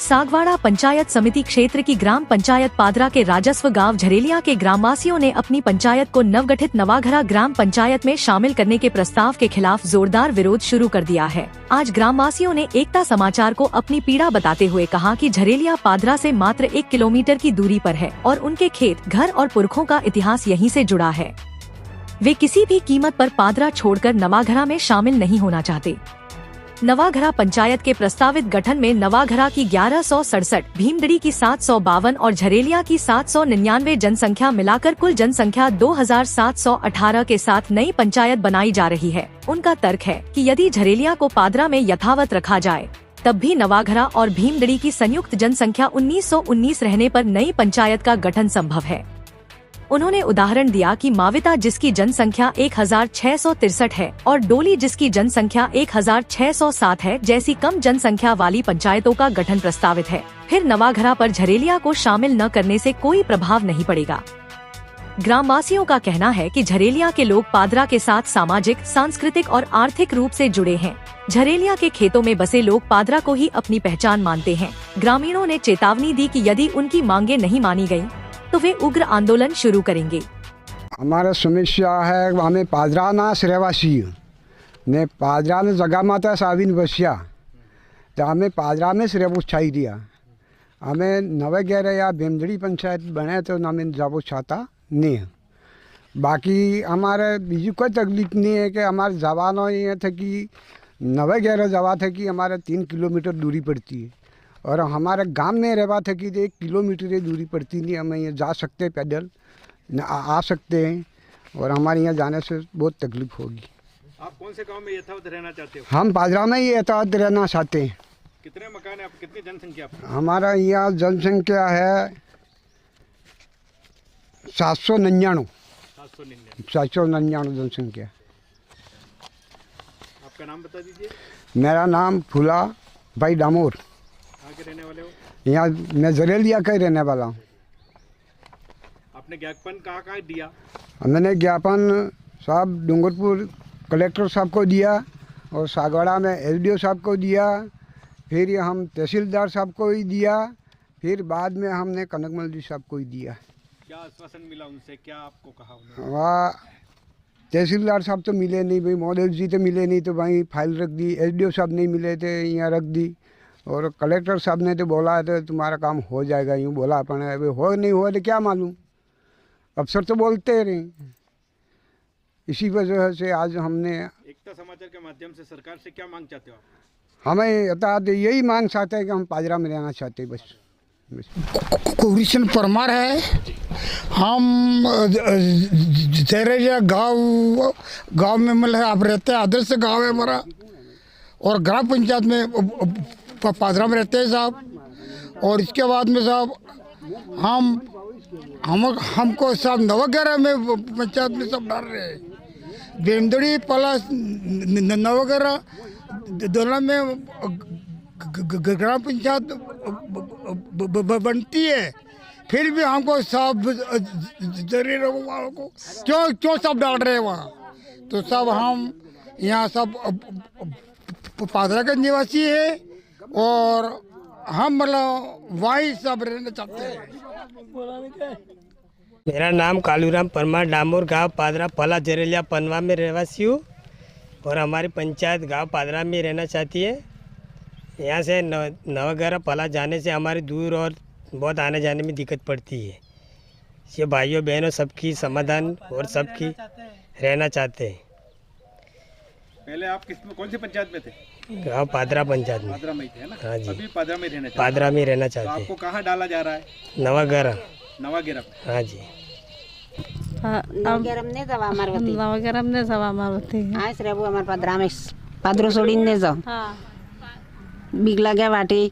सागवाड़ा पंचायत समिति क्षेत्र की ग्राम पंचायत पादरा के राजस्व गांव झरेलिया के ग्रामवासियों ने अपनी पंचायत को नवगठित नवाघरा ग्राम पंचायत में शामिल करने के प्रस्ताव के खिलाफ जोरदार विरोध शुरू कर दिया है। आज ग्रामवासियों ने एकता समाचार को अपनी पीड़ा बताते हुए कहा कि झरेलिया पादरा से मात्र 1 किलोमीटर की दूरी पर है और उनके खेत, घर और पुरखों का इतिहास यहीं से जुड़ा है। वे किसी भी कीमत पर पादरा छोड़कर नवाघरा में शामिल नहीं होना चाहते। नवाघरा पंचायत के प्रस्तावित गठन में नवाघरा की 1167, भीमदड़ी की 752 और झरेलिया की 799 जनसंख्या मिलाकर कुल जनसंख्या 2718 के साथ नई पंचायत बनाई जा रही है। उनका तर्क है कि यदि झरेलिया को पादरा में यथावत रखा जाए तब भी नवाघरा और भीमदड़ी की संयुक्त जनसंख्या 1919 रहने पर नई पंचायत का गठन संभव है। उन्होंने उदाहरण दिया कि माविता जिसकी जनसंख्या 1663 है और डोली जिसकी जनसंख्या 1607 है जैसी कम जनसंख्या वाली पंचायतों का गठन प्रस्तावित है। फिर नवाघरा पर झरेलिया को शामिल न करने से कोई प्रभाव नहीं पड़ेगा। ग्रामवासियों का कहना है कि झरेलिया के लोग पादरा के साथ सामाजिक, सांस्कृतिक और आर्थिक रूप से जुड़े हैं। झरेलिया के खेतों में बसे लोग पादरा को ही अपनी पहचान मानते हैं। ग्रामीणों ने चेतावनी दी कि यदि उनकी मांगे नहीं मानी गयी तो वे उग्र आंदोलन शुरू करेंगे। हमारा समस्या है हमें पादरा ना रहवासी ने पादरा ने जगह माता साबिन बसिया तो हमें पादरा में रहबो चाहिए। हमें नवेगेरा या भीमदड़ी पंचायत बने तो हमें जाबो चाहता नहीं है। बाकी हमारे बीजू कोई तकलीफ नहीं है कि हमारे जवानों ये थे कि नवेगेरा जवा थे कि हमारे 3 किलोमीटर दूरी पड़ती है और हमारे गांव में रहवा थे कि 1 किलोमीटर की दूरी पड़ती नहीं। हम यहाँ जा सकते हैं, पैदल आ सकते हैं और हमारे यहाँ जाने से बहुत तकलीफ होगी। आप कौन से गांव में यथावत रहना चाहते हो? हम पादरा में ही यथावत रहना चाहते हैं। कितने मकान है आप? कितनी जनसंख्या आपकी? हमारा यहाँ जनसंख्या है 799 जनसंख्या। आपका नाम बता दीजिए। मेरा नाम फूला भाई डामोर। कहाँ के रहने वाले हो? यहाँ मैं झरेलिया का ही रहने वाला हूँ। आपने ज्ञापन कहाँ दिया? मैंने ज्ञापन साहब डूंगरपुर कलेक्टर साहब को दिया और सागवाड़ा में एसडीओ साहब को दिया, फिर ये हम तहसीलदार साहब को ही दिया, फिर बाद में हमने कनकमल जी साहब को ही दिया। क्या आश्वासन मिला उनसे? क्या आपको कहा उन्होंने? वहाँ तहसीलदार साहब तो मिले नहीं भाई, मोदेव जी तो मिले नहीं तो भाई फाइल रख दी। एसडीओ साहब नहीं मिले थे, यहाँ रख दी। और कलेक्टर साहब ने तो बोला तो तुम्हारा काम हो जाएगा, यूँ बोला अपन। अभी हो नहीं हुआ तो क्या मालूम, अफसर तो बोलते रहे। इसी वजह से आज हमने एकता समाचार के माध्यम से सरकार से क्या मांग चाहते हो आप? हमें यही मांग चाहते हैं कि हम पादरा में रहना चाहते हैं बस। कुरिशन परमार है। हम झरेलिया गांव में मतलब आप रहते हैं, आदर्श गांव है हमारा और ग्राम पंचायत में पादरा में रहते हैं साहब। और इसके बाद में साहब हमको साहब नवाघरा में पंचायत में सब डाल रहे हैं। भीमदड़ी प्लस नवाघरा दोनों में ग्राम पंचायत बनती है, फिर भी हमको सब जरूरी वालों को क्यों सब डाल रहे हैं वहाँ। तो सब हम यहाँ सब पादरा के निवासी है और हम मतलब वही सब रहना चाहते हैं। मेरा नाम कालूराम परमार, डामोर गांव पादरा पला झरेलिया पनवा में रहवासी हूँ और हमारी पंचायत गांव पादरा में रहना चाहती है। यहाँ से नवाघरा पला जाने से हमारी दूर और बहुत आने जाने में दिक्कत पड़ती है। ये भाइयों बहनों सबकी समाधान और सबकी रहना चाहते हैं। पहले आप कौन सी पंचायत में थे? गाँव पादरा पंचायत में। पादरा में ही थे ना? हाँ जी, अभी पादरा में रहना चाहते हैं। पादरा में रहना तो चाहते हैं। आपको कहाँ डाला जा रहा है? नवाघरा। नवाघरा? हाँ जी। नवाघरा में जवा मारते हैं। आज रहबो हमार पादरा में पादरो सोडीन ने जाओ। बीक लगे बाटे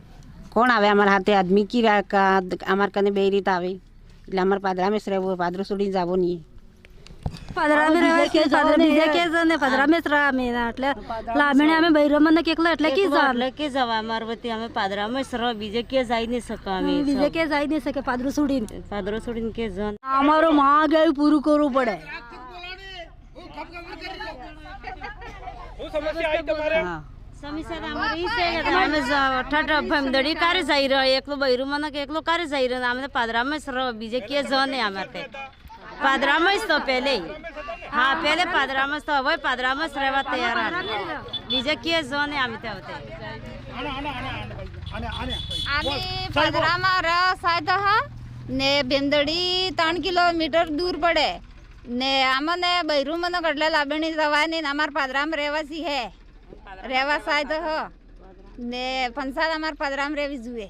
कौन आवे हमारे हाथे आदमी की हमार कने बेरीत आवे એટલે અમાર પાદરા में રહેવું પાદરો છોડીને જાવો નહીં। પાદરા में રહે કે પાદરા બીજે કે જને પાદરા में રહે અમે એટલે લામણે અમે બૈરમન કે એકલા એટલે કે જવા મારવતી અમે પાદરા में સર બીજે કે જાય નહીં સકા અમે બીજે કે જાય નહીં સકે પાદરો છોડીને કે જન અમારો માંગ એ પૂરું કરવું પડે। શું સમસ્યા આવી તમારે? સમસ્યા અમારી છે કે અમે ઠઠ ભમદડી કારે જઈ રહ્યો એકલો બૈરું મને કે એકલો કારે જઈ રહ્યો અમે પાદરામાં જ રહો બીજે કે જ ને અમારે પાદરામાં જ તો પહેલે હા પહેલે પાદરામાં જ તો હવે પાદરામાં જ રહેવા તૈયાર બીજે કે જ ને અમે તે आम्ही पादराમાં રસાયત હા ને ભેંદડી 3 કિલોમીટર દૂર પડે ને અમને બૈરું મને ગડલે લાબણી જવાની ને અમાર પાદરામાં રહેવાસી હે રહેવા સાયત હ ને પંસાદ અમાર પાદરામાં રહેવી જોઈએ.